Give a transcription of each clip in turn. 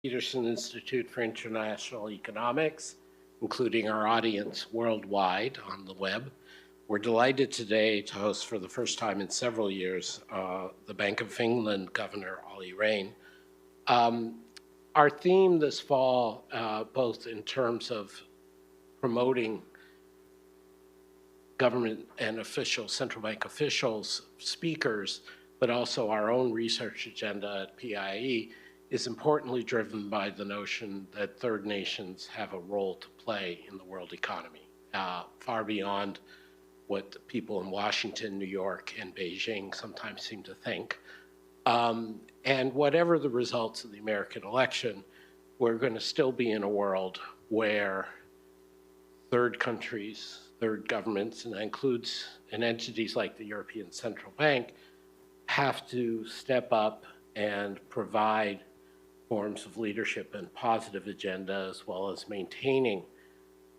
Peterson Institute for International Economics, including our audience worldwide on the web. We're delighted today to host for the first time in several years the Bank of Finland Governor Olli Rehn. Our theme this fall, both in terms of promoting government and central bank officials, speakers, but also our own research agenda at PIIE, is importantly driven by the notion that third nations have a role to play in the world economy, far beyond what the people in Washington, New York, and Beijing sometimes seem to think. And whatever the results of the American election, we're going to still be in a world where third countries, third governments, and that includes entities like the European Central Bank, have to step up and provide forms of leadership and positive agenda, as well as maintaining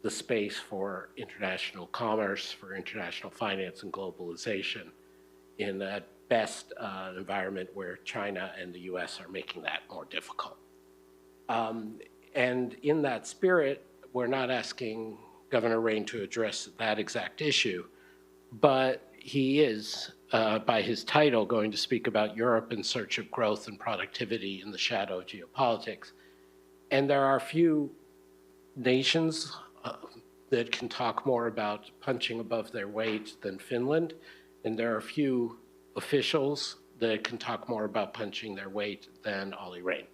the space for international commerce, for international finance and globalization in at best environment where China and the US are making that more difficult. And in that spirit, we're not asking Governor Rehn to address that exact issue, but he is, by his title, going to speak about Europe in search of growth and productivity in the shadow of geopolitics. And there are few nations that can talk more about punching above their weight than Finland, and there are few officials that can talk more about punching their weight than Olli Rehn.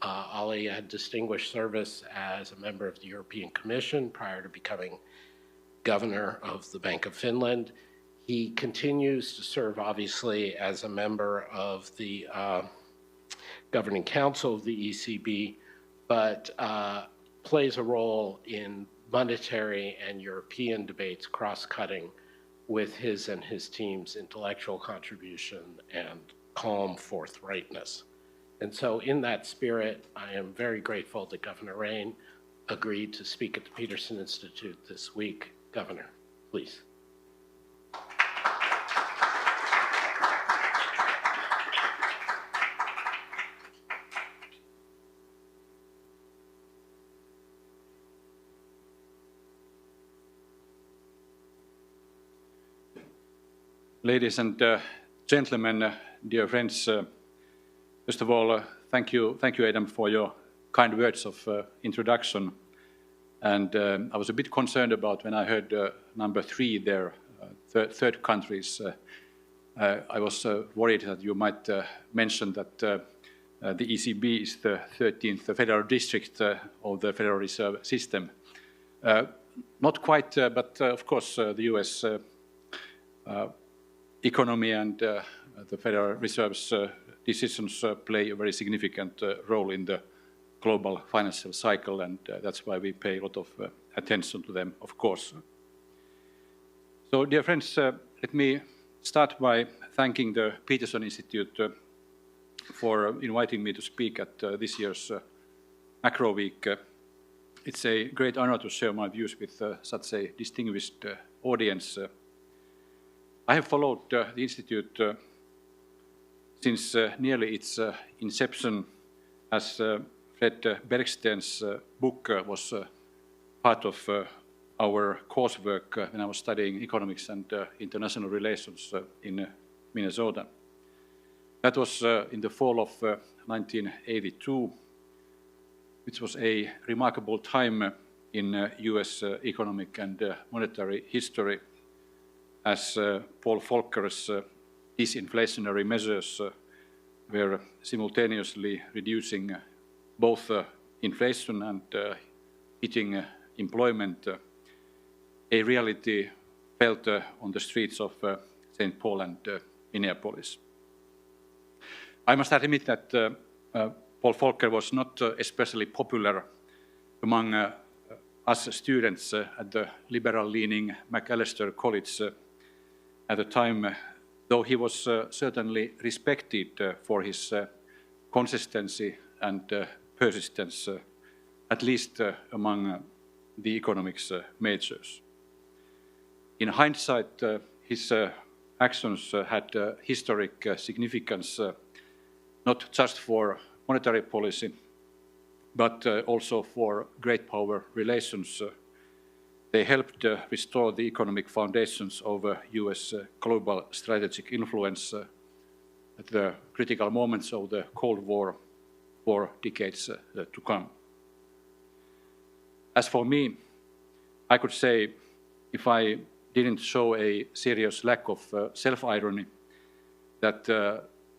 Olli had distinguished service as a member of the European Commission prior to becoming governor of the Bank of Finland. He continues to serve, obviously, as a member of the governing council of the ECB, but plays a role in monetary and European debates cross-cutting with his and his team's intellectual contribution and calm forthrightness. And so in that spirit, I am very grateful that Governor Rehn agreed to speak at the Peterson Institute this week. Governor, please. Ladies and gentlemen, dear friends, first of all, thank you, Adam, for your kind words of introduction. And I was a bit concerned about when I heard number 3 there, third countries. I was worried that you might mention that the ECB is the 13th Federal District of the Federal Reserve System. Not quite, but of course the US economy and the Federal Reserve's decisions play a very significant role in the global financial cycle, and that's why we pay a lot of attention to them, of course. So, dear friends, let me start by thanking the Peterson Institute for inviting me to speak at this year's Macro Week. It's a great honor to share my views with such a distinguished audience. I have followed the Institute since nearly its inception, as Fred Bergsten's book was part of our coursework when I was studying economics and international relations in Minnesota. That was in the fall of 1982, which was a remarkable time in US economic and monetary history, as Paul Volcker's disinflationary measures were simultaneously reducing both inflation and hitting employment, a reality felt on the streets of St. Paul and Minneapolis. I must admit that Paul Volcker was not especially popular among us students at the liberal-leaning Macalester College at the time, though he was certainly respected for his consistency and persistence, at least among the economics majors. In hindsight, his actions had historic significance, not just for monetary policy, but also for great power relations. They helped restore the economic foundations of US global strategic influence at the critical moments of the Cold War for decades to come. As for me, I could say, if I didn't show a serious lack of self-irony, that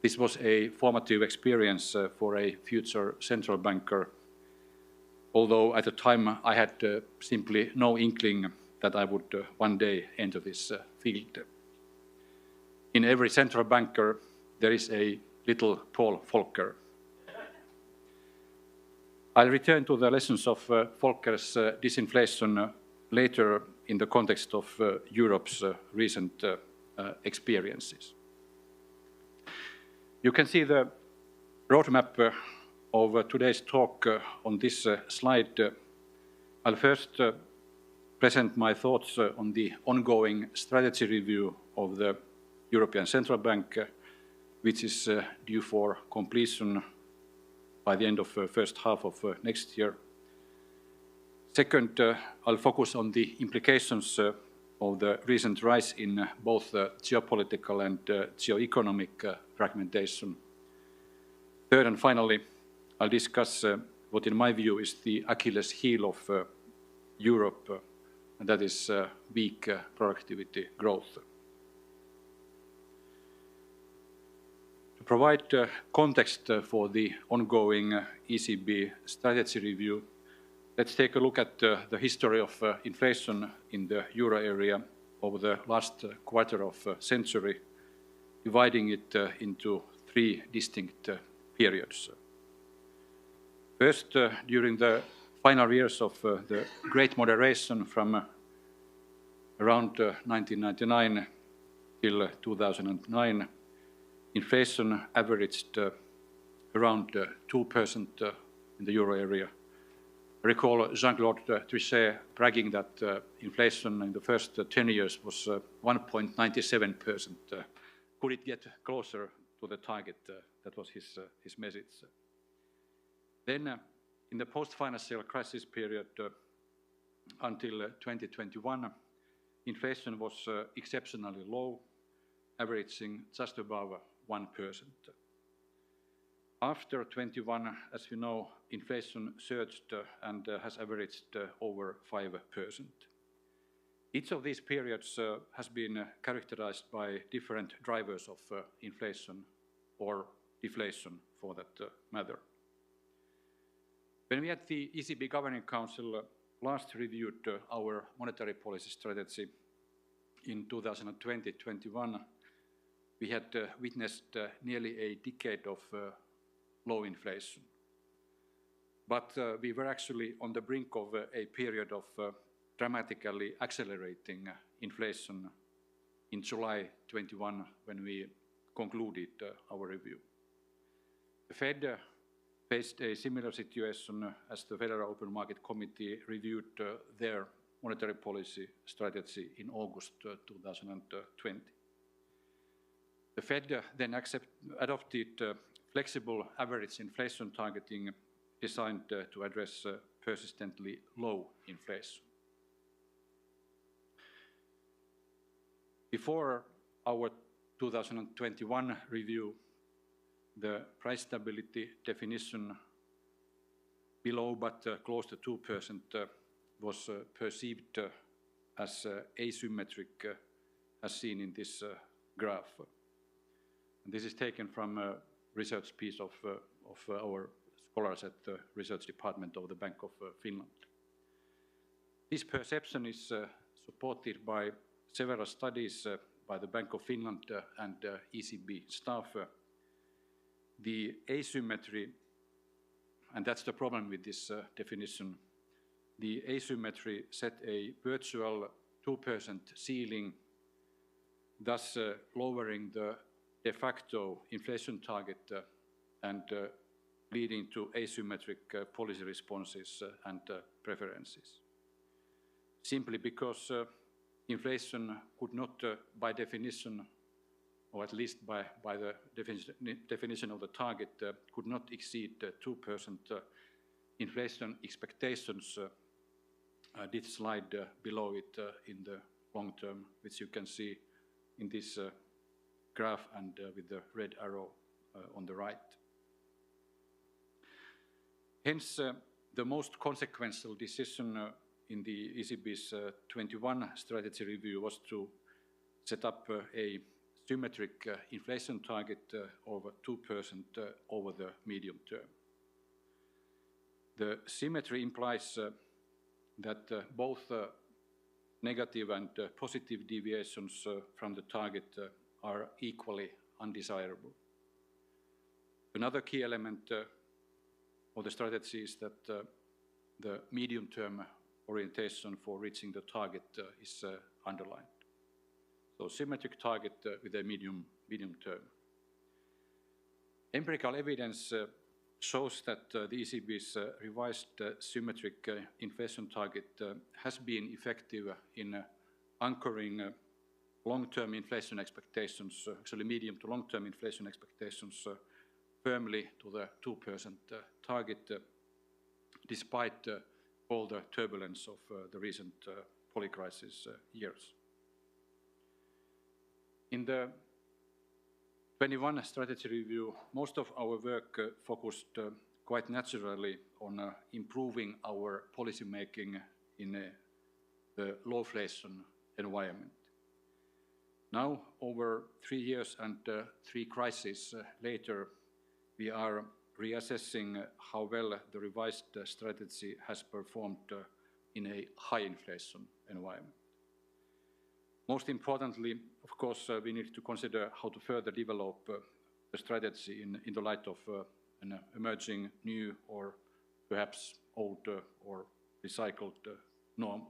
this was a formative experience for a future central banker, although at the time I had simply no inkling that I would one day enter this field. In every central banker, there is a little Paul FLICKR. I'll return to the lessons of FLICKR's disinflation later in the context of Europe's recent experiences. You can see the roadmap of today's talk on this slide. I'll first present my thoughts on the ongoing strategy review of the European Central Bank, which is due for completion by the end of the first half of next year. Second, I'll focus on the implications of the recent rise in both geopolitical and geoeconomic fragmentation. Third and finally, I'll discuss what in my view is the Achilles heel of Europe, and that is weak productivity growth. To provide context for the ongoing ECB strategy review, let's take a look at the history of inflation in the euro area over the last quarter of a century, dividing it into three distinct periods. First, during the final years of the Great Moderation from around 1999 till 2009, inflation averaged around 2% in the euro area. I recall Jean-Claude Trichet bragging that inflation in the first 10 years was 1.97%. Could it get closer to the target? That was his message. Then, in the post-financial crisis period until 2021, inflation was exceptionally low, averaging just above 1%. After 21, as you know, inflation surged and has averaged over 5%. Each of these periods has been characterized by different drivers of inflation or deflation for that matter. When we at the ECB Governing Council last reviewed our monetary policy strategy in 2020-21, we had witnessed nearly a decade of low inflation. But we were actually on the brink of a period of dramatically accelerating inflation in July 21 when we concluded our review. The Fed faced a similar situation as the Federal Open Market Committee reviewed their monetary policy strategy in August 2020. The Fed then adopted flexible average inflation targeting designed to address persistently low inflation. Before our 2021 review, the price stability definition below but close to 2% was perceived as asymmetric, as seen in this graph. And this is taken from a research piece of our scholars at the research department of the Bank of Finland. This perception is supported by several studies by the Bank of Finland and ECB staff. The asymmetry, and that's the problem with this definition, the asymmetry set a virtual 2% ceiling, thus lowering the de facto inflation target and leading to asymmetric policy responses and preferences. Simply because inflation could not, by definition, or at least by the definition of the target, could not exceed 2%, inflation expectations did slide below it in the long term, which you can see in this graph and with the red arrow on the right. Hence, the most consequential decision in the ECB's 21 strategy review was to set up a symmetric inflation target over 2% over the medium term. The symmetry implies that both negative and positive deviations from the target are equally undesirable. Another key element of the strategy is that the medium-term orientation for reaching the target is underlined. So symmetric target with a medium term. Empirical evidence shows that the ECB's revised symmetric inflation target has been effective in anchoring long-term inflation expectations, actually medium to long-term inflation expectations, firmly to the 2% target, despite all the turbulence of the recent polycrisis years. In the 21 strategy review, most of our work focused quite naturally on improving our policy making in the low-inflation environment. Now, over 3 years and 3 crises later, we are reassessing how well the revised strategy has performed in a high inflation environment. Most importantly, of course, we need to consider how to further develop the strategy in the light of an emerging new or perhaps old or recycled norm.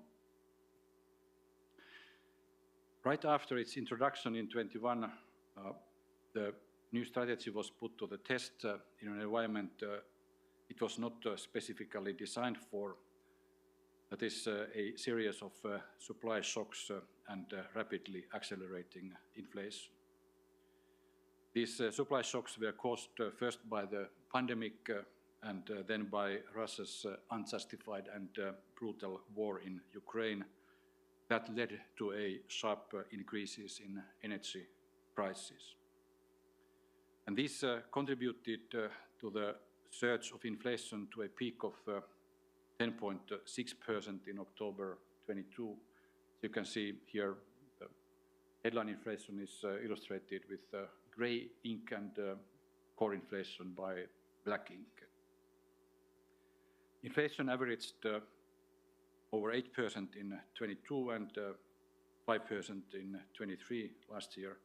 Right after its introduction in 21, the new strategy was put to the test in an environment it was not specifically designed for. That is a series of supply shocks and rapidly accelerating inflation. These supply shocks were caused first by the pandemic and then by Russia's unjustified and brutal war in Ukraine that led to a sharp increases in energy prices. And this contributed to the surge of inflation to a peak of 10.6% in October 22. You can see here the headline inflation is illustrated with grey ink and core inflation by black ink. Inflation averaged over 8% in 22 and 5% in 23 last year,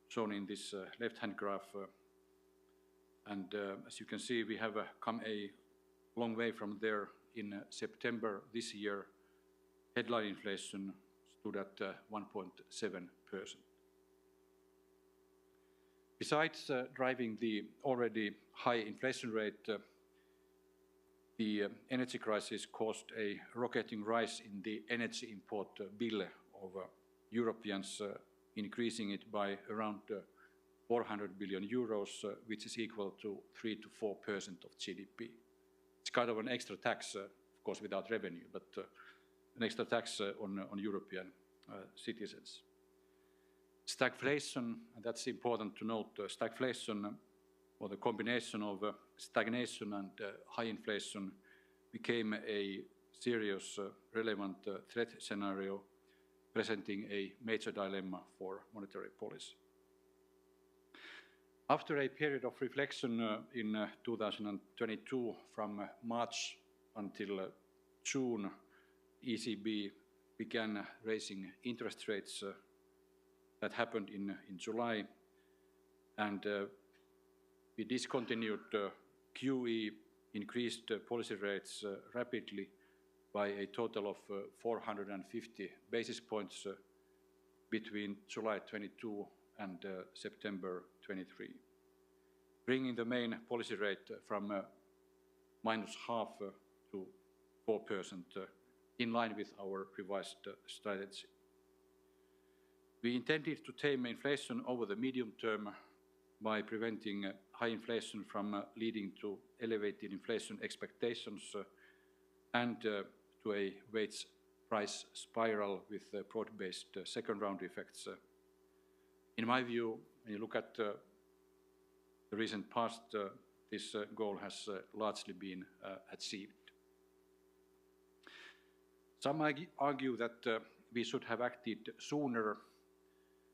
shown in this left-hand graph. And as you can see, we have come a long way from there. In September this year, headline inflation stood at 1.7%. Besides driving the already high inflation rate, the energy crisis caused a rocketing rise in the energy import bill of Europeans, increasing it by around 400 billion euros, which is equal to 3 to 4% of GDP. It's kind of an extra tax, of course, without revenue, but an extra tax on European citizens. Stagflation, and that's important to note, stagflation, or the combination of stagnation and high inflation, became a serious, relevant threat scenario, presenting a major dilemma for monetary policy. After a period of reflection in 2022, from March until June, ECB began raising interest rates. That happened in July, and we discontinued QE, increased policy rates rapidly by a total of 450 basis points between July 22 and September 23, bringing the main policy rate from -0.5% to 4%, in line with our revised strategy. We intended to tame inflation over the medium term by preventing high inflation from leading to elevated inflation expectations and to a wage price spiral with broad-based second-round effects. In my view, when you look at the recent past, this goal has largely been achieved. Some argue that we should have acted sooner.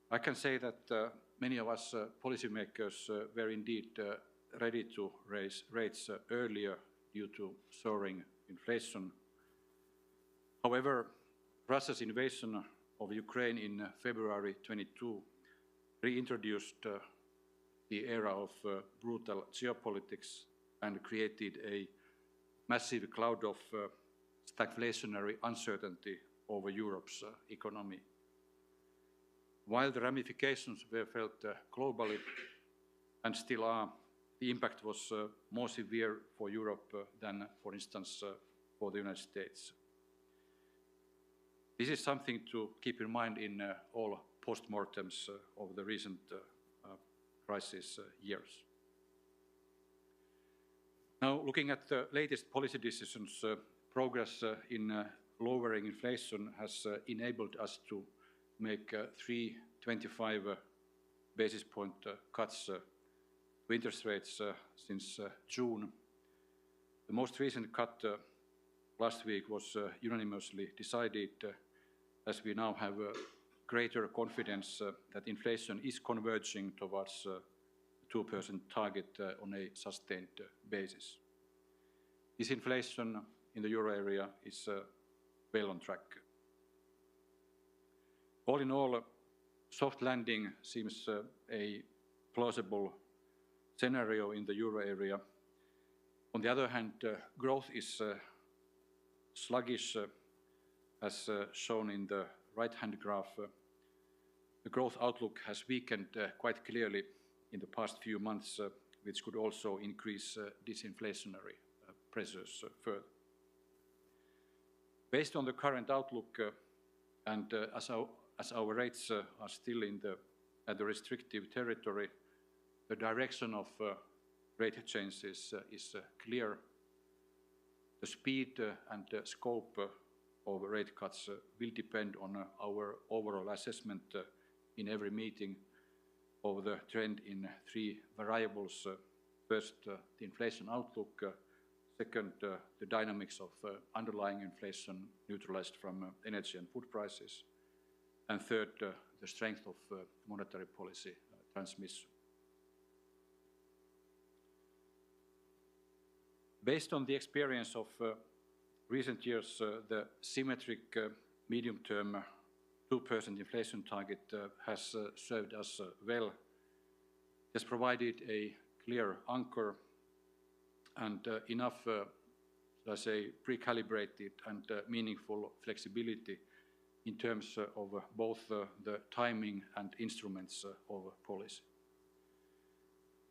I can say that many of us policymakers were indeed ready to raise rates earlier due to soaring inflation. However, Russia's invasion of Ukraine in February 22 reintroduced the era of brutal geopolitics and created a massive cloud of stagflationary uncertainty over Europe's economy. While the ramifications were felt globally and still are, the impact was more severe for Europe than, for instance, for the United States. This is something to keep in mind in all postmortems of the recent crisis years. Now, looking at the latest policy decisions, progress in lowering inflation has enabled us to make 3 25 basis point cuts to interest rates since June. The most recent cut last week was unanimously decided as we now have greater confidence that inflation is converging towards the 2% target on a sustained basis. This inflation in the euro area is well on track. All in all, soft landing seems a plausible scenario in the euro area. On the other hand, growth is sluggish, as shown in the right-hand graph. The growth outlook has weakened quite clearly in the past few months, which could also increase disinflationary pressures further. Based on the current outlook, and as our rates are still at the restrictive territory, the direction of rate changes is clear. The speed and scope of rate cuts will depend on our overall assessment in every meeting of the trend in 3 variables. First, the inflation outlook. Second, the dynamics of underlying inflation neutralized from energy and food prices. And third, the strength of monetary policy transmission. Based on the experience of recent years, the symmetric medium-term 2% inflation target has served us well. It has provided a clear anchor and enough, let's say, pre-calibrated and meaningful flexibility in terms of both the timing and instruments of policy.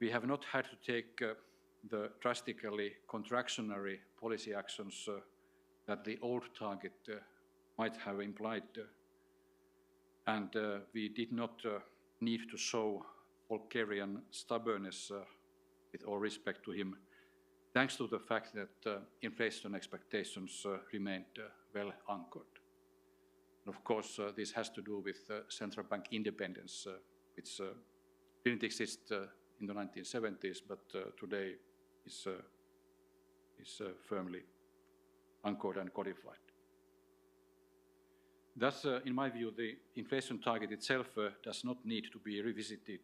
We have not had to take the drastically contractionary policy actions that the old target might have implied, and we did not need to show Volckerian stubbornness with all respect to him, thanks to the fact that inflation expectations remained well anchored. And of course, this has to do with central bank independence, which didn't exist in the 1970s, but today is firmly anchored and codified. Thus, in my view, the inflation target itself does not need to be revisited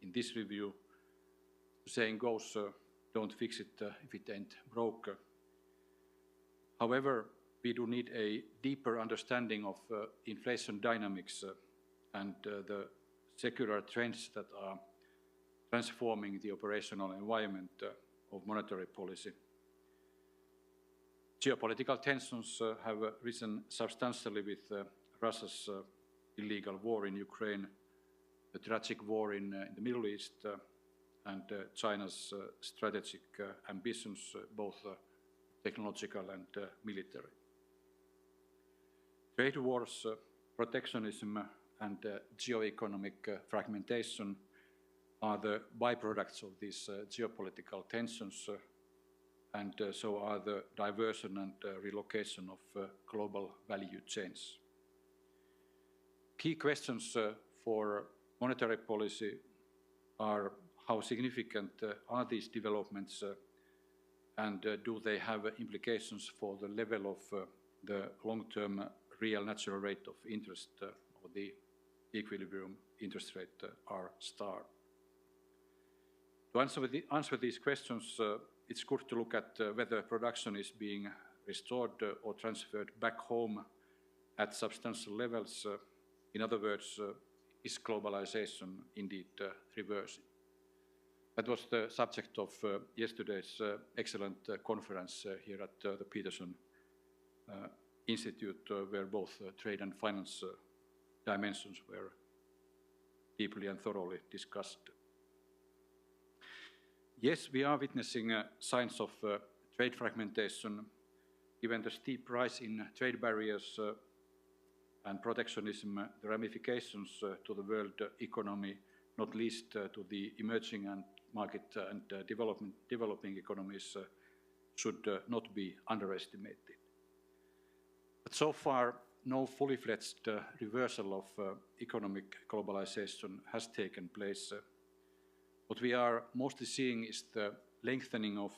in this review. The saying goes, don't fix it if it ain't broke. However, we do need a deeper understanding of inflation dynamics and the secular trends that are transforming the operational environment of monetary policy. Geopolitical tensions have risen substantially with Russia's illegal war in Ukraine, the tragic war in the Middle East, and China's strategic ambitions, both technological and military. Trade wars, protectionism, and geo-economic fragmentation are the byproducts of these geopolitical tensions, and so are the diversion and relocation of global value chains. Key questions for monetary policy are how significant are these developments and do they have implications for the level of the long-term real natural rate of interest or the equilibrium interest rate R star. To answer these questions, it's good to look at whether production is being restored or transferred back home at substantial levels. In other words, is globalization indeed reversing? That was the subject of yesterday's excellent conference here at the Peterson Institute, where both trade and finance dimensions were deeply and thoroughly discussed. Yes, we are witnessing signs of trade fragmentation, given the steep rise in trade barriers and protectionism, the ramifications to the world economy, not least to the emerging and market and developing economies, should not be underestimated. But so far, no fully fledged reversal of economic globalization has taken place. What we are mostly seeing is the lengthening of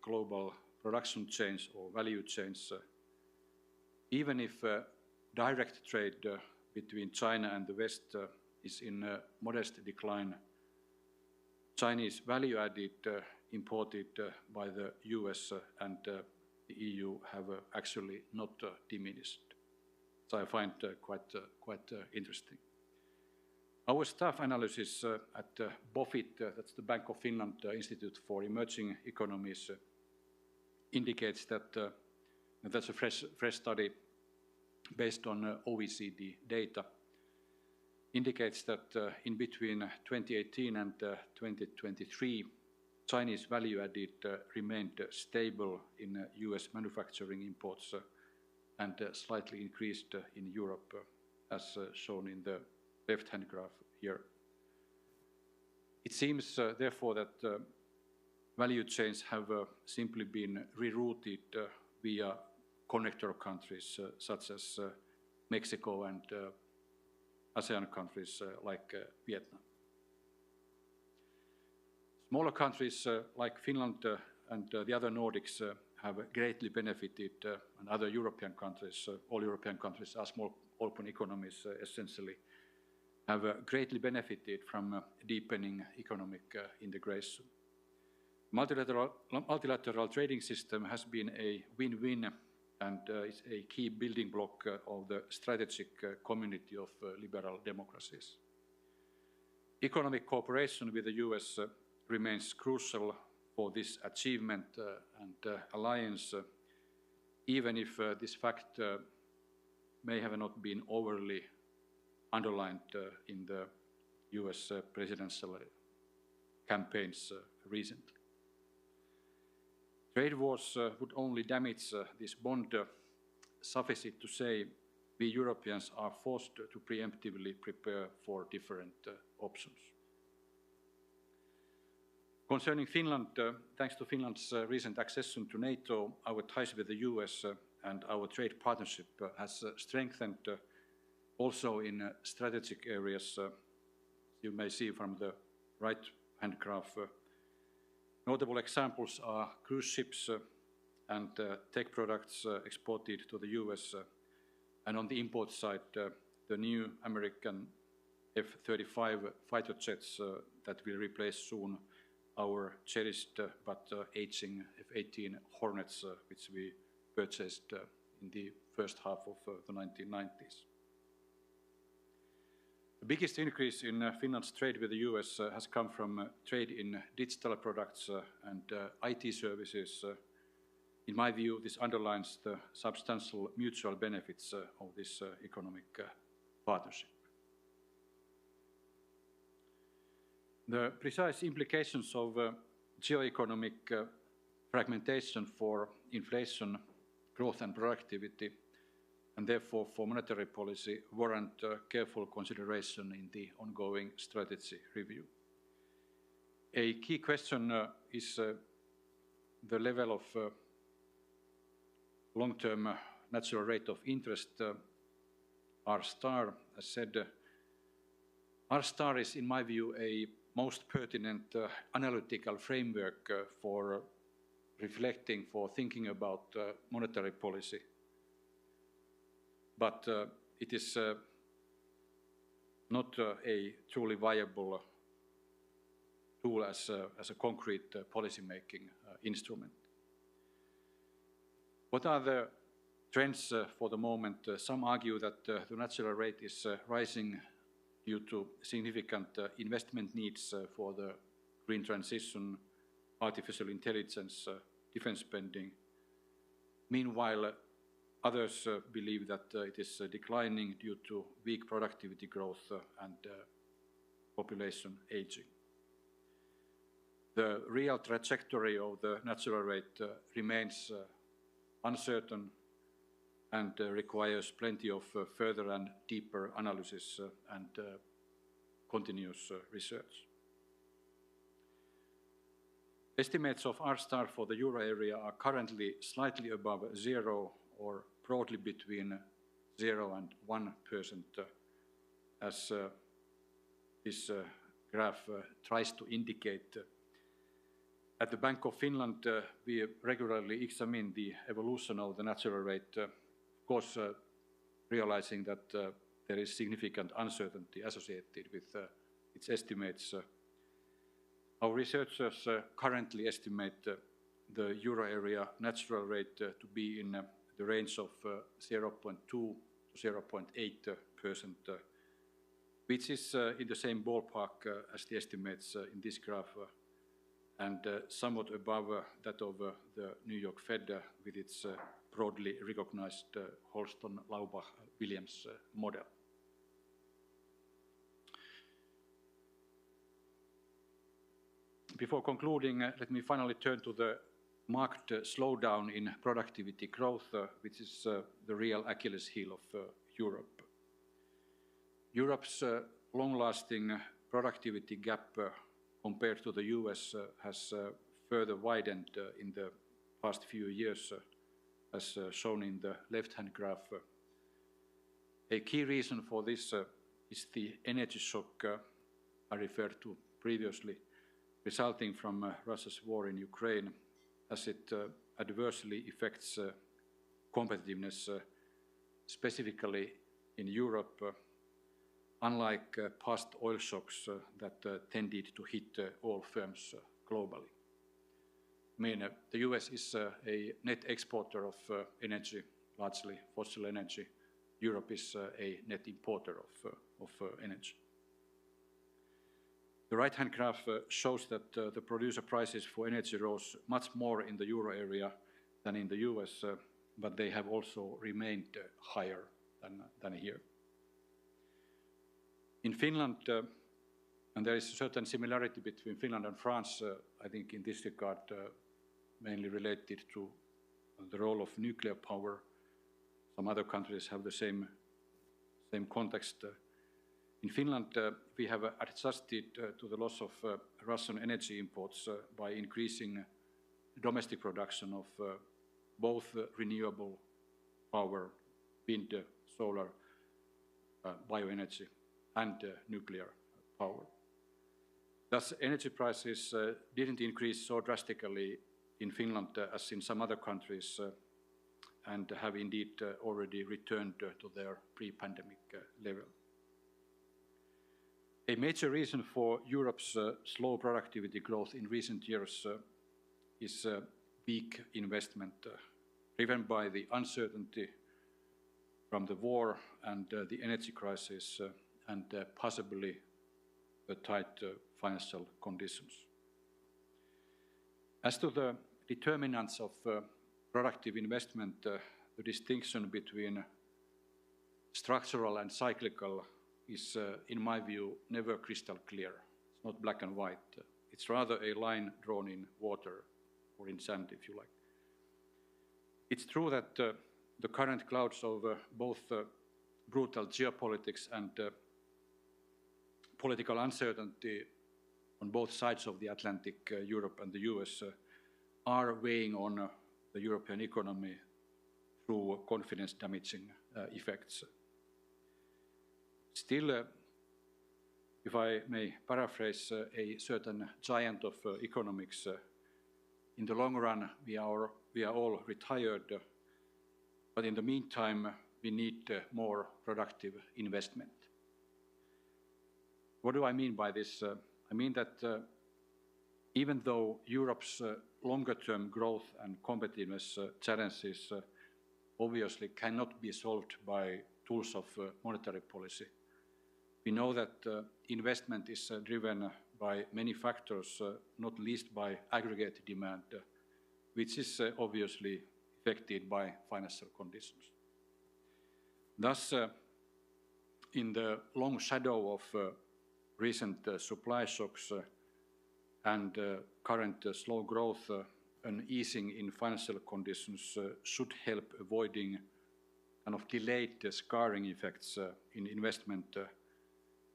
global production chains or value chains. Even if direct trade between China and the West is in modest decline, Chinese value added imported by the US and the EU have actually not diminished. So I find quite interesting. Our staff analysis at BOFIT, that's the Bank of Finland Institute for Emerging Economies, indicates that that's a fresh study based on OECD data, indicates that in between 2018 and 2023, Chinese value added remained stable in US manufacturing imports and slightly increased in Europe, as shown in the left-hand graph here. It seems, therefore, that value chains have simply been rerouted via connector countries such as Mexico and ASEAN countries like Vietnam. Smaller countries like Finland and the other Nordics have greatly benefited, and other European countries, all European countries are small open economies essentially, have greatly benefited from deepening economic integration. Multilateral trading system has been a win-win and is a key building block of the strategic community of liberal democracies. Economic cooperation with the US remains crucial for this achievement and alliance, even if this fact may have not been overly underlined in the US presidential campaigns recently. Trade wars would only damage this bond. Suffice it to say, we Europeans are forced to preemptively prepare for different options. Concerning Finland, thanks to Finland's recent accession to NATO, our ties with the US and our trade partnership has strengthened also in strategic areas. You may see from the right-hand graph. Notable examples are cruise ships and tech products exported to the US, and on the import side, the new American F-35 fighter jets that will replace soon our cherished but aging F-18 Hornets, which we purchased in the first half of the 1990s. The biggest increase in Finland's trade with the US has come from trade in digital products and IT services. In my view, this underlines the substantial mutual benefits of this economic partnership. The precise implications of geoeconomic fragmentation for inflation, growth and productivity, and therefore for monetary policy, warrant careful consideration in the ongoing strategy review. A key question is the level of long-term natural rate of interest, R star. As said, R star is, in my view, a most pertinent analytical framework for reflecting, for thinking about monetary policy. But it is not a truly viable tool as a concrete policy-making instrument. What are the trends for the moment? Some argue that the natural rate is rising due to significant investment needs for the green transition, artificial intelligence, defense spending. Meanwhile, others believe that it is declining due to weak productivity growth and population aging. The real trajectory of the natural rate remains uncertain and requires plenty of further and deeper analysis and continuous research. Estimates of R star for the euro area are currently slightly above 0 or broadly between 0 and 1%, as this graph tries to indicate. At the Bank of Finland, we regularly examine the evolution of the natural rate, of course realizing that there is significant uncertainty associated with its estimates. Our researchers currently estimate the euro area natural rate to be in the range of 0.2 to 0.8%, which is in the same ballpark as the estimates in this graph, and somewhat above that of the New York Fed with its broadly recognized Holston-Laubach-Williams model. Before concluding, let me finally turn to the marked slowdown in productivity growth, which is the real Achilles heel of Europe. Europe's long-lasting productivity gap compared to the US has further widened in the past few years, as shown in the left-hand graph. A key reason for this is the energy shock I referred to previously, resulting from Russia's war in Ukraine, as it adversely affects competitiveness, specifically in Europe, unlike past oil shocks that tended to hit all firms globally. I mean, the US is a net exporter of energy, largely fossil energy. Europe is a net importer of energy. The right-hand graph shows that the producer prices for energy rose much more in the euro area than in the US, but they have also remained higher than here. In Finland, and there is a certain similarity between Finland and France, I think in this regard, mainly related to the role of nuclear power. Some other countries have the same context. In Finland, we have adjusted to the loss of Russian energy imports by increasing domestic production of both renewable power, wind, solar, bioenergy, and nuclear power. Thus, energy prices didn't increase so drastically in Finland as in some other countries, and have indeed already returned to their pre-pandemic level. A major reason for Europe's slow productivity growth in recent years is weak investment, driven by the uncertainty from the war and the energy crisis, and possibly the tight financial conditions. As to the determinants of productive investment, the distinction between structural and cyclical is, in my view, never crystal clear. It's not black and white. It's rather a line drawn in water, or in sand, if you like. It's true that the current clouds of both brutal geopolitics and political uncertainty on both sides of the Atlantic, Europe and the US, are weighing on the European economy through confidence-damaging effects. Still, if I may paraphrase a certain giant of economics, in the long run we are all retired, but in the meantime we need more productive investment. What do I mean by this? I mean that even though Europe's longer-term growth and competitiveness challenges obviously cannot be solved by tools of monetary policy, we know that investment is driven by many factors, not least by aggregate demand, which is obviously affected by financial conditions. Thus, in the long shadow of recent supply shocks and current slow growth, an easing in financial conditions should help avoiding kind of delayed scarring effects in investment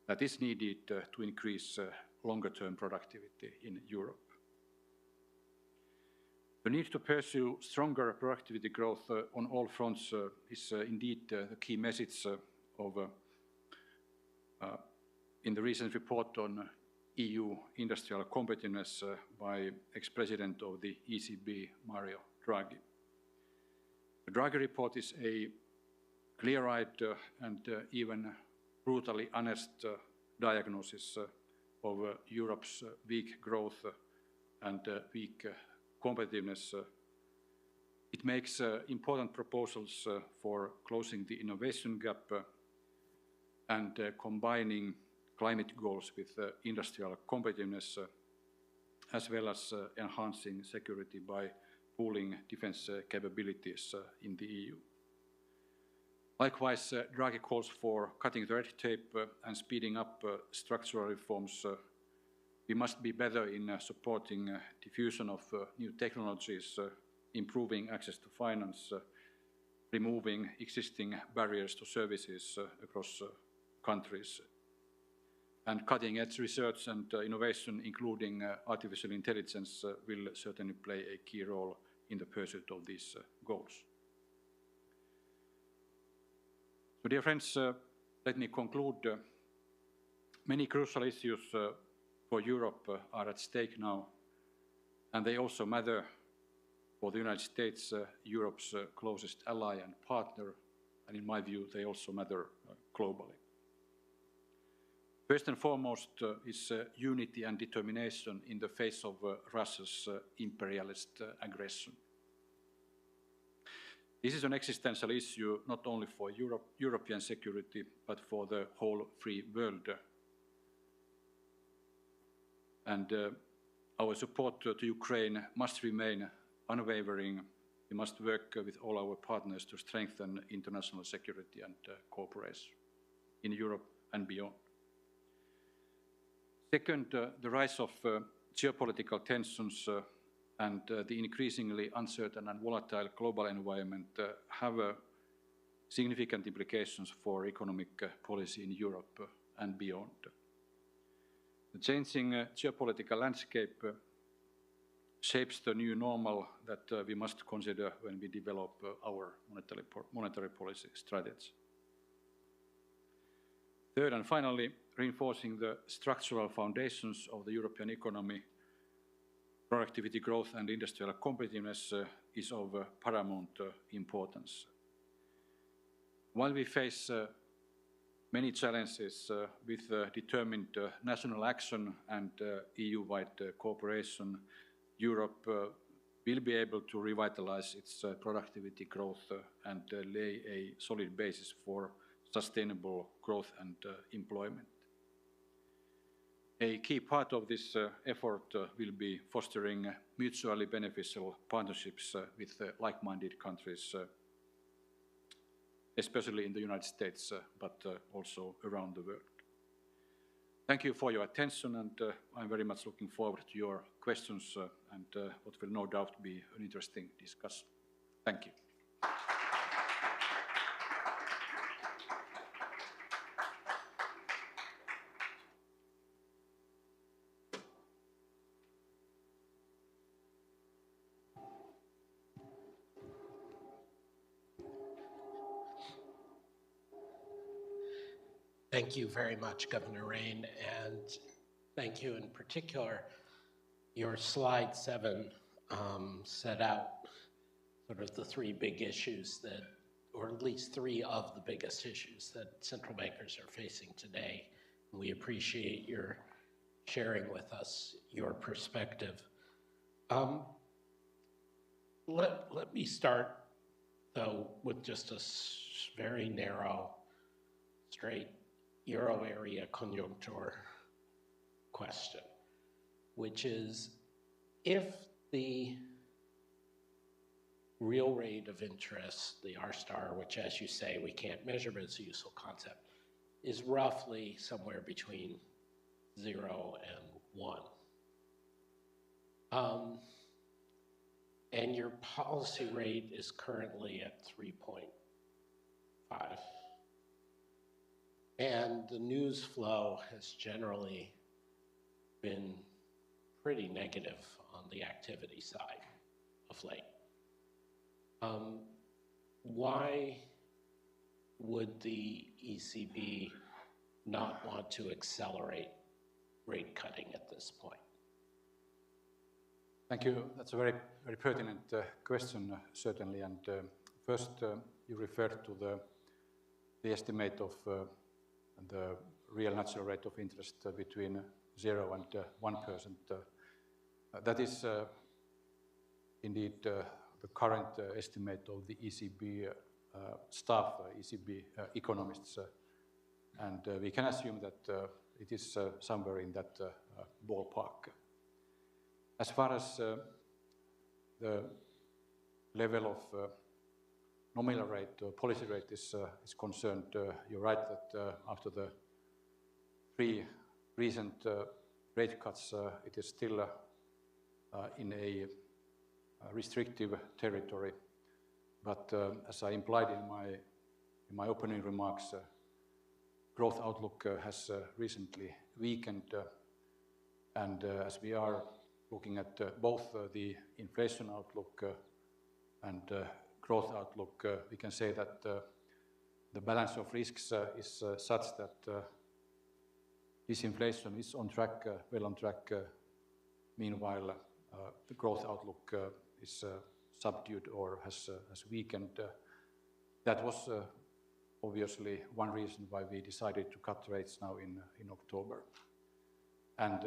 that is needed to increase longer-term productivity in Europe. The need to pursue stronger productivity growth on all fronts is indeed the key message in the recent report on EU industrial competitiveness by ex-president of the ECB, Mario Draghi. The Draghi report is a clear-eyed and even brutally honest diagnosis of Europe's weak growth and weak competitiveness. It makes important proposals for closing the innovation gap and combining climate goals with industrial competitiveness, as well as enhancing security by pooling defense capabilities in the EU. Likewise, Draghi calls for cutting the red tape and speeding up structural reforms. We must be better in supporting diffusion of new technologies, improving access to finance, removing existing barriers to services across countries. And cutting-edge research and innovation, including artificial intelligence, will certainly play a key role in the pursuit of these goals. So, dear friends, let me conclude. Many crucial issues for Europe are at stake now, and they also matter for the United States, Europe's closest ally and partner, and in my view, they also matter globally. First and foremost is unity and determination in the face of Russia's imperialist aggression. This is an existential issue not only for European security, but for the whole free world. And our support to Ukraine must remain unwavering. We must work with all our partners to strengthen international security and cooperation in Europe and beyond. Second, the rise of geopolitical tensions and the increasingly uncertain and volatile global environment have significant implications for economic policy in Europe and beyond. The changing geopolitical landscape shapes the new normal that we must consider when we develop our monetary policy strategy. Third and finally, reinforcing the structural foundations of the European economy, productivity growth and industrial competitiveness is of paramount importance. While we face many challenges with determined national action and EU-wide cooperation, Europe will be able to revitalize its productivity growth and lay a solid basis for sustainable growth and employment. A key part of this effort will be fostering mutually beneficial partnerships with like-minded countries, especially in the United States, but also around the world. Thank you for your attention, and I'm very much looking forward to your questions and what will no doubt be an interesting discussion. Thank you. Thank you very much, Governor Rehn, and thank you in particular. Your slide 7 set out sort of the 3 big issues that, or at least 3 of the biggest issues that central bankers are facing today. We appreciate your sharing with us your perspective. Let me start, though, with just a very narrow, straight Euro area conjuncture question, which is if the real rate of interest, the R star, which as you say we can't measure but it's a useful concept, is roughly somewhere between 0 and 1. And your policy rate is currently at 3.5. And the news flow has generally been pretty negative on the activity side of late. Why would the ECB not want to accelerate rate cutting at this point? Thank you. That's a very, very pertinent question, certainly. And first, you referred to the estimate of the real natural rate of interest between 0 and 1%. That is indeed the current estimate of the ECB staff, ECB economists. And we can assume that it is somewhere in that ballpark. As far as the level of nominal rate, policy rate is concerned, you're right that after the 3 recent rate cuts, it is still in a restrictive territory. But as I implied in my opening remarks, growth outlook has recently weakened, and as we are looking at both the inflation outlook and growth outlook, we can say that the balance of risks is such that disinflation is on track, well on track. Meanwhile, the growth outlook is subdued or has weakened. That was obviously one reason why we decided to cut rates now in October. And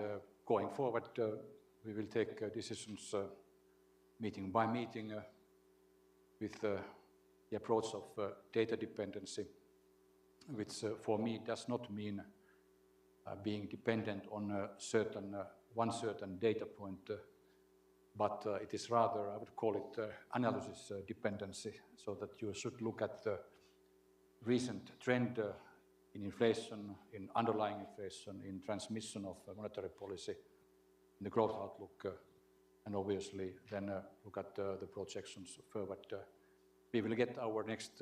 going forward, we will take decisions meeting by meeting with the approach of data dependency, which for me does not mean being dependent on one certain data point, but it is rather, I would call it analysis dependency, so that you should look at the recent trend in inflation, in underlying inflation, in transmission of monetary policy, in the growth outlook, and obviously then look at the projections forward. We will get our next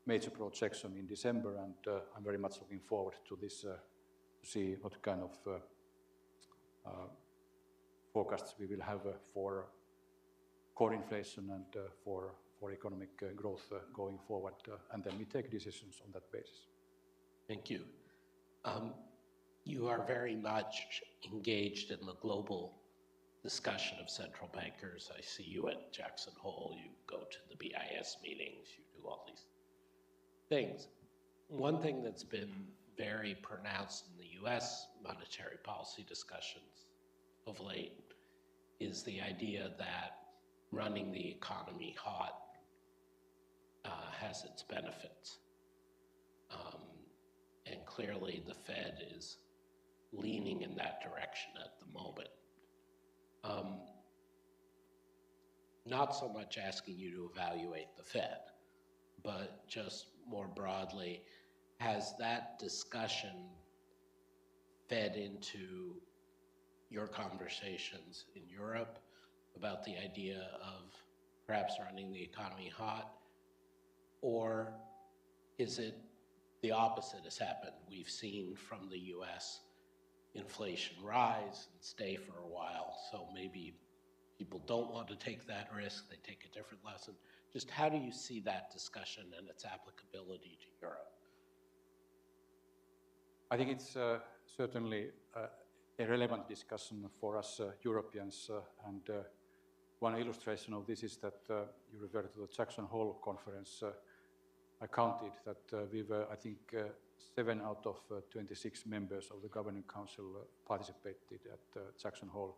major projection in December, and I'm very much looking forward to this, to see what kind of forecasts we will have for core inflation and for economic growth going forward, and then we take decisions on that basis. Thank you. You are very much engaged in the global discussion of central bankers. I see you at Jackson Hole, you go to the BIS meetings, you do all these things. One thing that's been very pronounced in the US monetary policy discussions of late is the idea that running the economy hot has its benefits. And clearly the Fed is leaning in that direction at the moment. Not so much asking you to evaluate the Fed, but just more broadly, has that discussion fed into your conversations in Europe about the idea of perhaps running the economy hot? Or is it the opposite has happened? We've seen from the US inflation rise and stay for a while, so maybe people don't want to take that risk, they take a different lesson. Just how do you see that discussion and its applicability to Europe? I think it's certainly a relevant discussion for us Europeans, and one illustration of this is that you referred to the Jackson Hole conference. I counted that we were, I think, 7 out of 26 members of the Governing Council participated at Jackson Hole,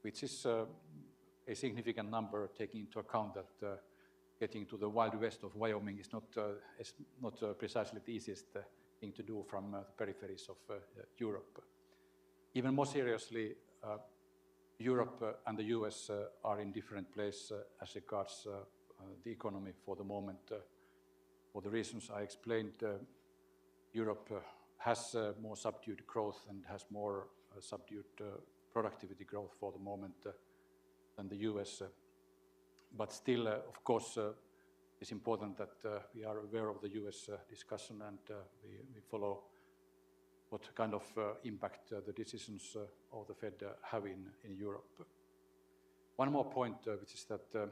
which is a significant number, taking into account that getting to the Wild West of Wyoming is not precisely the easiest thing to do from the peripheries of Europe. Even more seriously, Europe and the US are in different places as regards the economy for the moment. For the reasons I explained, Europe has more subdued growth and has more subdued productivity growth for the moment than the US. But still, of course, it's important that we are aware of the US discussion and we follow what kind of impact the decisions of the Fed have in Europe. One more point, which is that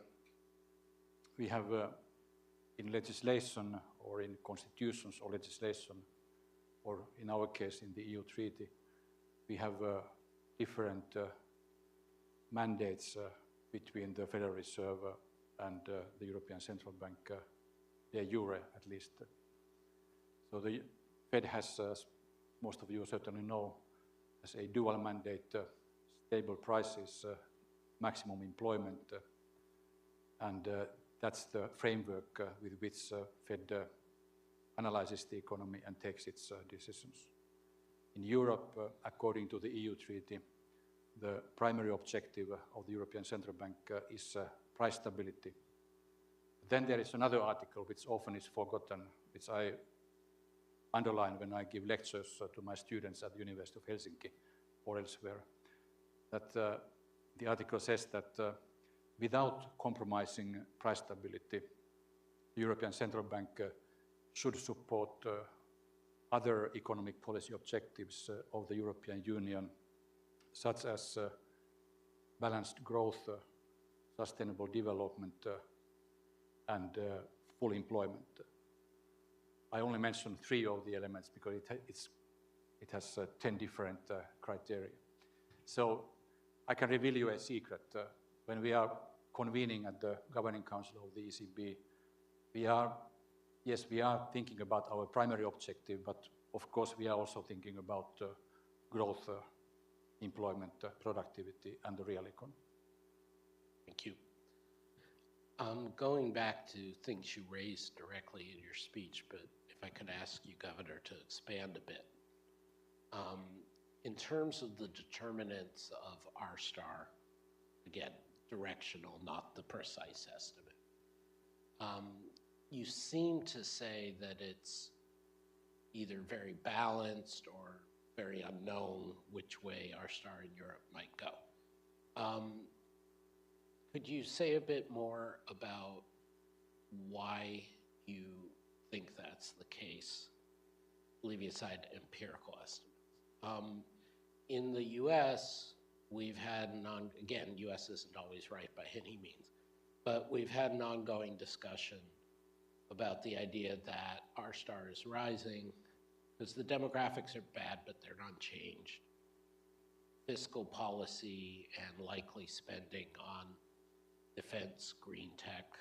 we have in legislation or in constitutions or legislation, or in our case in the EU treaty, we have different mandates between the Federal Reserve and the European Central Bank, de jure at least. So the Fed has, as most of you certainly know, has a dual mandate, stable prices, maximum employment, and that's the framework with which Fed analyzes the economy and takes its decisions. In Europe, according to the EU treaty, the primary objective of the European Central Bank is price stability. Then there is another article which often is forgotten, which I underline when I give lectures to my students at the University of Helsinki or elsewhere, that the article says that without compromising price stability, the European Central Bank should support other economic policy objectives of the European Union, such as balanced growth, sustainable development, and full employment. I only mentioned 3 of the elements because it has 10 different criteria. So I can reveal you a secret. When we are convening at the Governing Council of the ECB, we are thinking about our primary objective, but of course we are also thinking about growth, employment, productivity, and the real economy. Thank you. Going back to things you raised directly in your speech, but if I could ask you, Governor, to expand a bit. In terms of the determinants of R star, again, directional, not the precise estimate, you seem to say that it's either very balanced or very unknown which way R star in Europe might go. Could you say a bit more about why you think that's the case, leaving aside empirical estimates? In the US, we've had again, US isn't always right by any means, but we've had an ongoing discussion about the idea that R star is rising because the demographics are bad, but they're unchanged. Fiscal policy and likely spending on defense, green tech,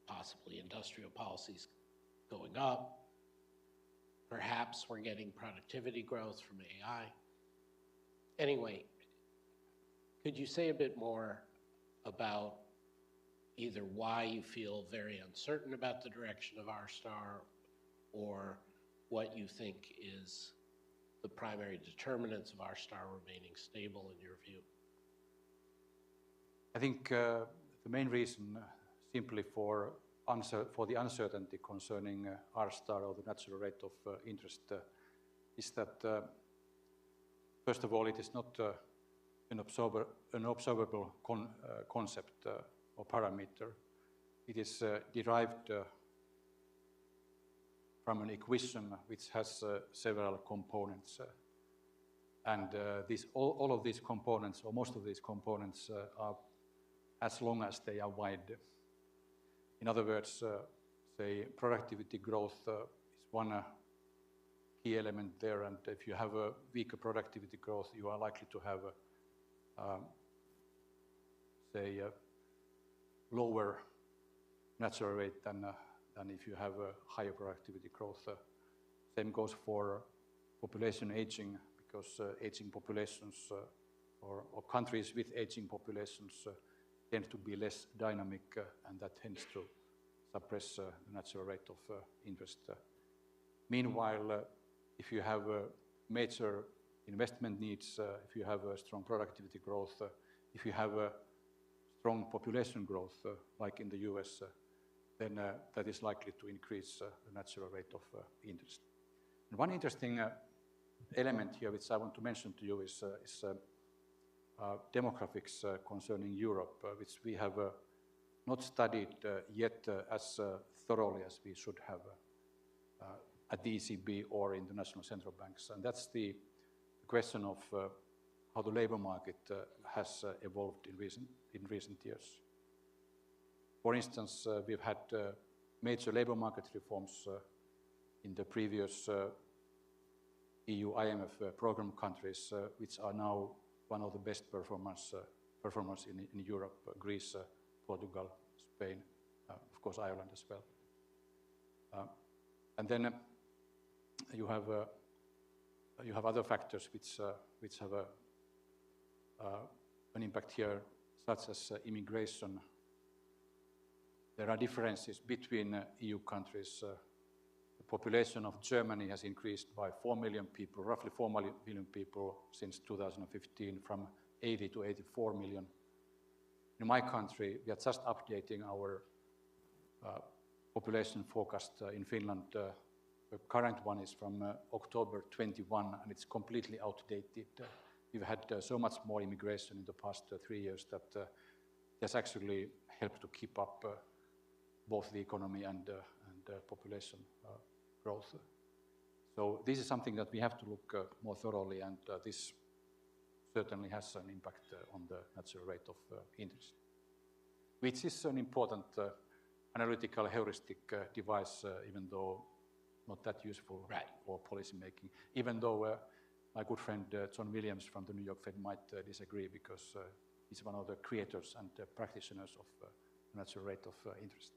possibly industrial policies going up. Perhaps we're getting productivity growth from AI. Anyway, could you say a bit more about either why you feel very uncertain about the direction of R star or what you think is the primary determinants of R star remaining stable in your view? I think the main reason simply for the uncertainty concerning R star or the natural rate of interest is that first of all, it is not an observable concept or parameter. It is derived from an equation which has several components. And all of these components, or most of these components, are as long as they are wide. In other words, say productivity growth is one key element there. And if you have a weaker productivity growth, you are likely to have a lower natural rate than if you have a higher productivity growth. Same goes for population aging, because aging populations or countries with aging populations tend to be less dynamic, and that tends to suppress the natural rate of interest. Meanwhile, if you have major investment needs, if you have a strong productivity growth, if you have a strong population growth, like in the US, then that is likely to increase the natural rate of interest. And one interesting element here, which I want to mention to you, is demographics concerning Europe, which we have not studied yet as thoroughly as we should have at the ECB or in the national central banks. And that's the question of how the labor market has evolved in recent years. For instance, we've had major labor market reforms in the previous EU IMF program countries, which are now one of the best performers in Europe: Greece, Portugal, Spain, of course Ireland as well. And then you have other factors which have an impact here, such as immigration. There are differences between EU countries. The population of Germany has increased by 4 million people, roughly 4 million people since 2015, from 80 to 84 million. In my country, we are just updating our population forecast in Finland. The current one is from October 21, and it's completely outdated. We've had so much more immigration in the past 3 years that has actually helped to keep up both the economy and population growth. So this is something that we have to look more thoroughly, and this certainly has an impact on the natural rate of interest, which is an important analytical heuristic device, even though not that useful for policy making, even though my good friend John Williams from the New York Fed might disagree, because he's one of the creators and practitioners of natural rate of interest.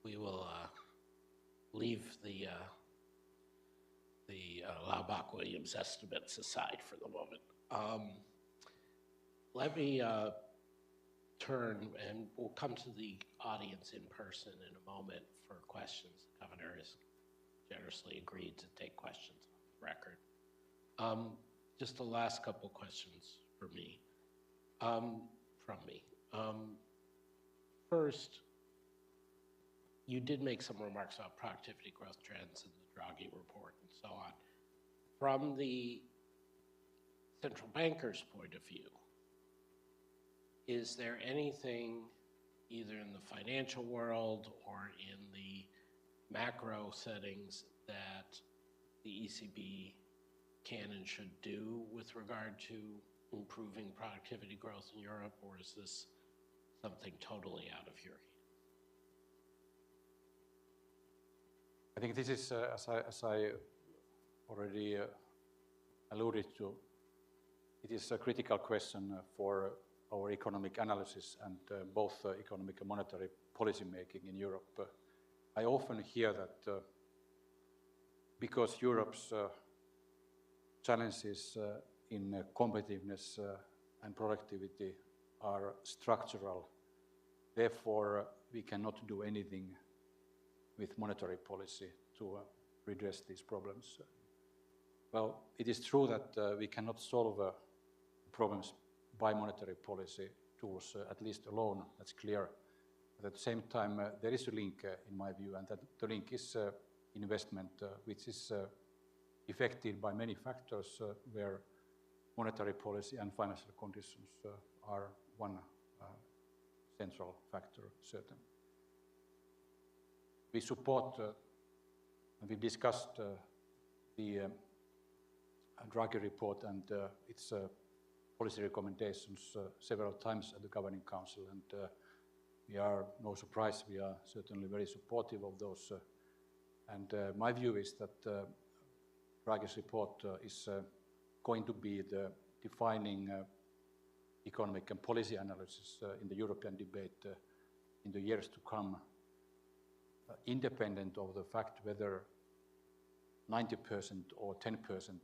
We will leave the Laubach-Williams estimates aside for the moment. Let me turn, and we'll come to the audience in person in a moment for questions. The governor has generously agreed to take questions on the record. Just the last couple questions from me. First, you did make some remarks about productivity growth trends in the Draghi report and so on. From the central banker's point of view, is there anything either in the financial world or in the macro settings that the ECB can and should do with regard to improving productivity growth in Europe, or is this something totally out of your hands? I think this is, as I already alluded to, it is a critical question for our economic analysis and both economic and monetary policy making in Europe. I often hear that because Europe's challenges in competitiveness and productivity are structural, therefore we cannot do anything with monetary policy to redress these problems. Well, it is true that we cannot solve problems by monetary policy tools, at least alone, that's clear. But at the same time, there is a link, in my view, and that the link is investment, which is affected by many factors where monetary policy and financial conditions are one central factor, certainly. We support, and we discussed the Draghi report and its policy recommendations several times at the Governing Council, and we are, no surprise, we are certainly very supportive of those. And my view is that Draghi's report is going to be the defining economic and policy analysis in the European debate in the years to come, independent of the fact whether 90% or 10%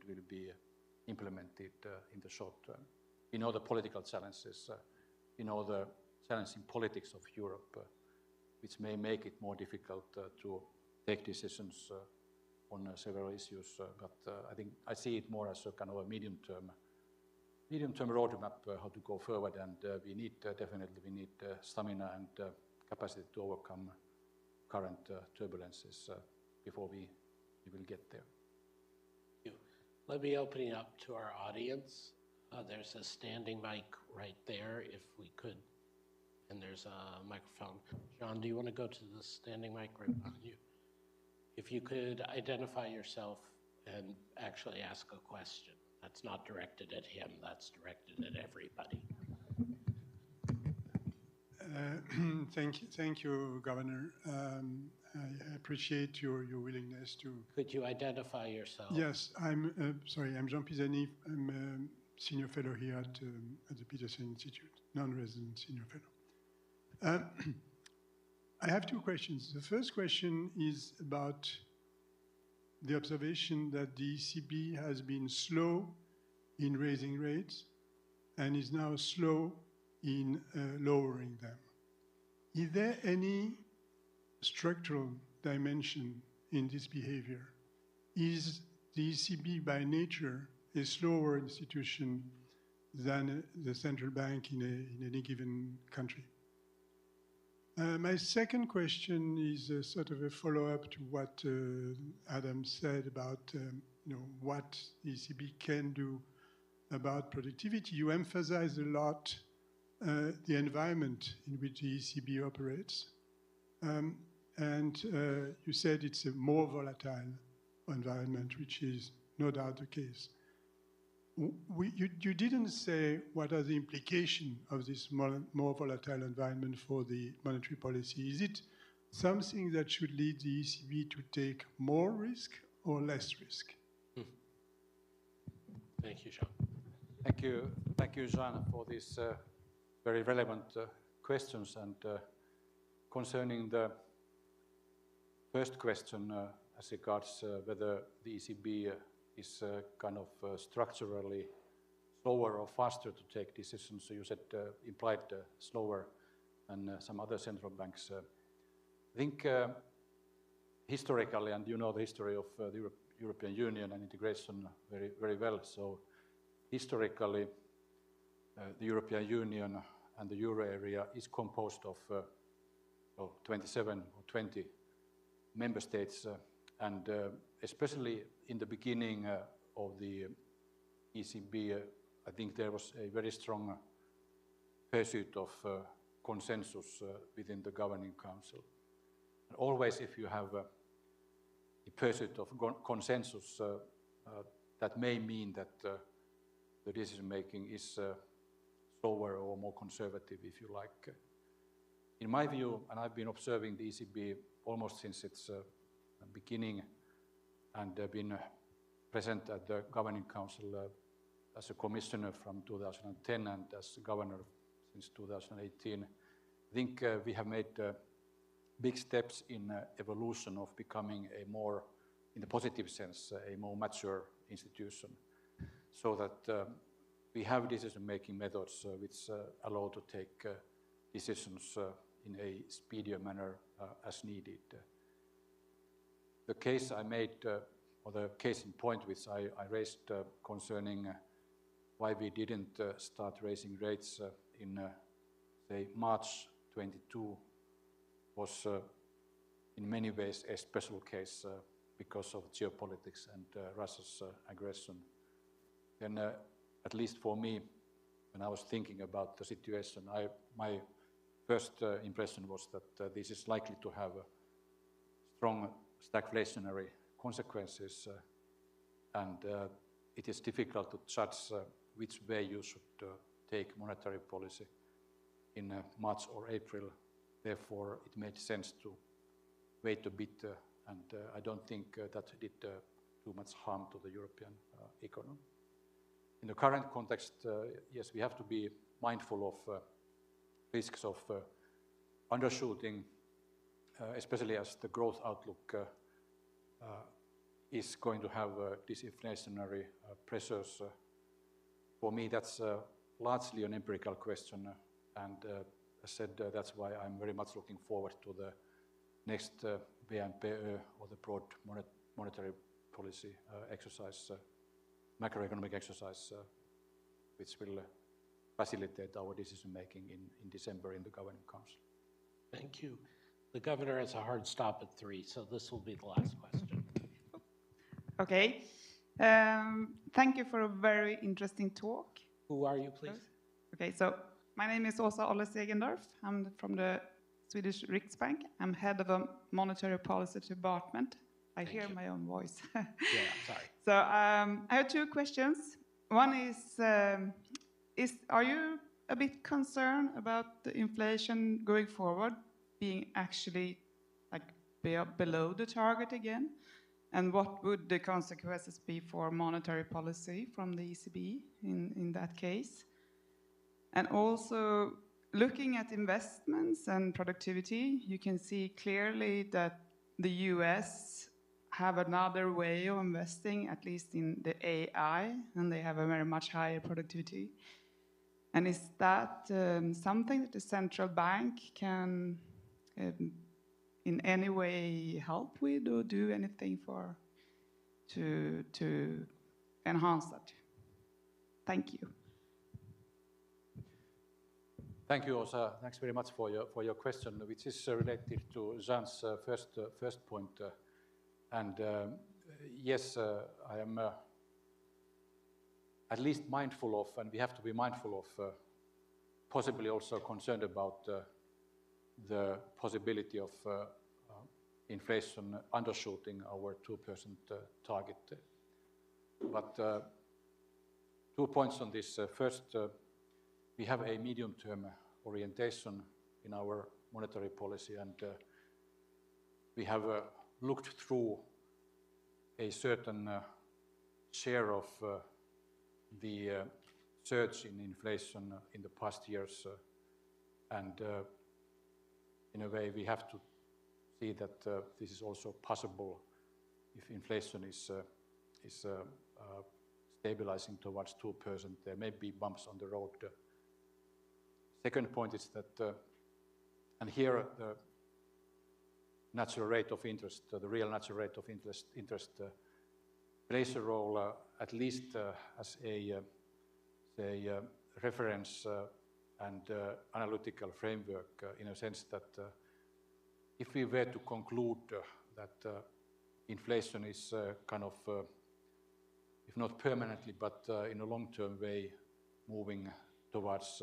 will be implemented in the short term. We know the political challenges, we know the challenging politics of Europe, which may make it more difficult to take decisions on several issues, but I think I see it more as a kind of a medium-term roadmap how to go forward, and we need definitely stamina and capacity to overcome current turbulences before we will get there. Thank you. Let me open it up to our audience. There's a standing mic right there, if we could, and there's a microphone. John, do you want to go to the standing mic right behind you? If you could identify yourself and actually ask a question. That's not directed at him, that's directed at everybody. Thank you, Governor. I appreciate your willingness to... Could you identify yourself? Yes, I'm Jean Pisani. I'm a senior fellow here at the Peterson Institute, non-resident senior fellow. I have two questions. The first question is about the observation that the ECB has been slow in raising rates and is now slow in lowering them. Is there any structural dimension in this behavior? Is the ECB by nature a slower institution than the central bank in any given country? My second question is sort of a follow-up to what Adam said about what the ECB can do about productivity. You emphasize a lot the environment in which the ECB operates, and you said it's a more volatile environment, which is no doubt the case. You didn't say what are the implications of this more volatile environment for the monetary policy. Is it something that should lead the ECB to take more risk or less risk? Thank you, Jean. Thank you, Jean, for these very relevant questions. And concerning the first question as regards whether the ECB is kind of structurally slower or faster to take decisions. So you said implied slower than some other central banks. I think historically, and you know the history of the European Union and integration very, very well. So historically, the European Union and the euro area is composed of 27 or 20 member states. And especially in the beginning of the ECB, I think there was a very strong pursuit of consensus within the governing council. And always if you have a pursuit of consensus, that may mean that the decision-making is slower or more conservative, if you like. In my view, and I've been observing the ECB almost since its beginning, and been present at the Governing Council as a commissioner from 2010 and as governor since 2018. I think we have made big steps in evolution of becoming a more, in the positive sense, a more mature institution, so that we have decision-making methods which allow to take decisions in a speedier manner as needed. The case I made, or the case in point which I raised concerning why we didn't start raising rates in, say, March 22 was in many ways a special case because of geopolitics and Russia's aggression. And at least for me, when I was thinking about the situation, my first impression was that this is likely to have strong stagflationary consequences, and it is difficult to judge which way you should take monetary policy in March or April. Therefore, it made sense to wait a bit, and I don't think that did too too much harm to the European economy. In the current context, yes, we have to be mindful of risks of undershooting, especially as the growth outlook is going to have disinflationary pressures. For me, that's largely an empirical question, and as said, that's why I'm very much looking forward to the next PIIE, or the broad monetary policy exercise, macroeconomic exercise, which will facilitate our decision making in December in the Governing Council. Thank you. The governor has a hard stop at 3, so this will be the last question. Okay. Thank you for a very interesting talk. Who are you, please? Okay, so my name is Åsa Olle Segendorf. I'm from the Swedish Riksbank. I'm head of a monetary policy department. I hear my own voice. Yeah, sorry. So I have 2 questions. One is are you a bit concerned about the inflation going forward being actually like below the target again? And what would the consequences be for monetary policy from the ECB in that case? And also, looking at investments and productivity, you can see clearly that the US have another way of investing, at least in the AI, and they have a very much higher productivity. And is that something that the central bank can in any way help with or do anything to enhance that? Thank you. Thank you, Åsa. Thanks very much for your question, which is related to Jean's first point. Yes, I am at least mindful of, and we have to be mindful of, possibly also concerned about the possibility of inflation undershooting our 2% target. But 2 points on this. First, we have a medium-term orientation in our monetary policy, and we have looked through a certain share of the surge in inflation in the past years, and in a way we have to see that this is also possible if inflation is stabilizing towards 2%. There may be bumps on the road. Second point is that, and here the natural rate of interest, the real natural rate of interest plays a role, at least as a reference and analytical framework, in a sense that if we were to conclude that inflation is kind of, if not permanently, but in a long-term way, moving towards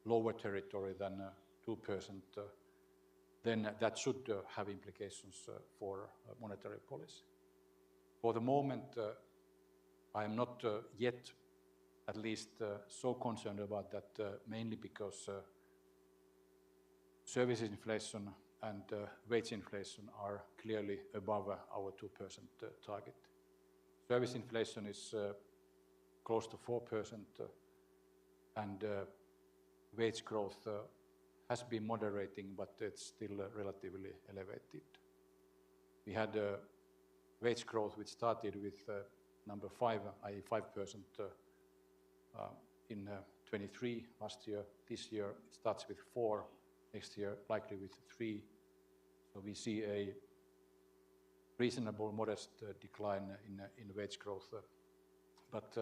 lower territory than 2%, then that should have implications for monetary policy. For the moment, I am not yet, at least, so concerned about that, mainly because service inflation and wage inflation are clearly above our 2% target. Service inflation is close to 4%, and wage growth has been moderating, but it's still relatively elevated. We had wage growth which started with number 5, i.e. 5% in 23 last year. This year it starts with 4, next year likely with 3. So we see a reasonable, modest decline in wage growth. But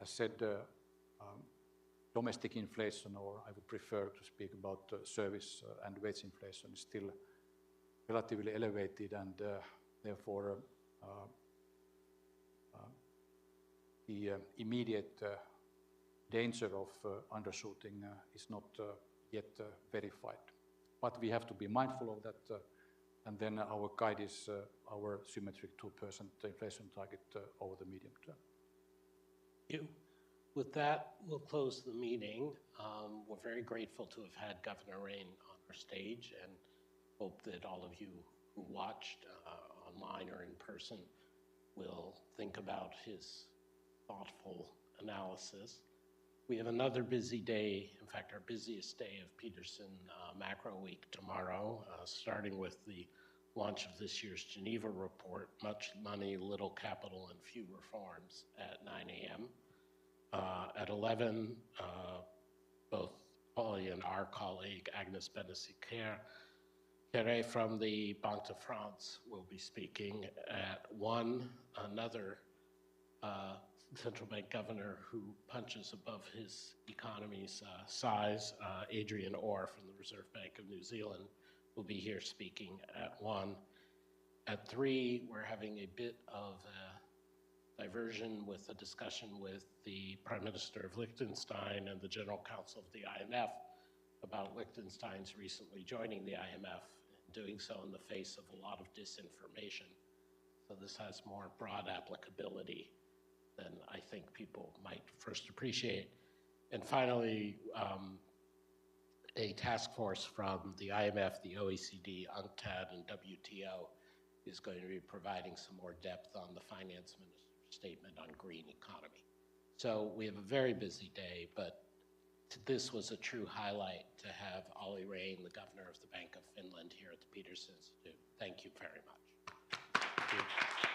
as said, domestic inflation, or I would prefer to speak about service and wage inflation, is still relatively elevated, and therefore the immediate danger of undershooting is not yet verified. But we have to be mindful of that, and then our guide is our symmetric 2% inflation target over the medium term. Thank you. With that, we'll close the meeting. We're very grateful to have had Governor Rehn on our stage, and hope that all of you who watched online or in person will think about his thoughtful analysis. We have another busy day, in fact, our busiest day of Peterson Macro Week tomorrow, starting with the launch of this year's Geneva report, Much Money, Little Capital, and Few Reforms at 9 a.m. At 11, both Paulie and our colleague Agnes Benessiquer from the Banque de France will be speaking. At 1, another central bank governor who punches above his economy's size, Adrian Orr from the Reserve Bank of New Zealand, will be here speaking at 1. At 3, we're having a bit of a diversion with a discussion with the Prime Minister of Liechtenstein and the General Counsel of the IMF about Liechtenstein's recently joining the IMF, and doing so in the face of a lot of disinformation. So this has more broad applicability than I think people might first appreciate. And finally, a task force from the IMF, the OECD, UNCTAD, and WTO is going to be providing some more depth on the finance minister's statement on green economy. So we have a very busy day, but this was a true highlight to have Olli Rehn, the governor of the Bank of Finland, here at the Peterson Institute. Thank you very much. Thank you.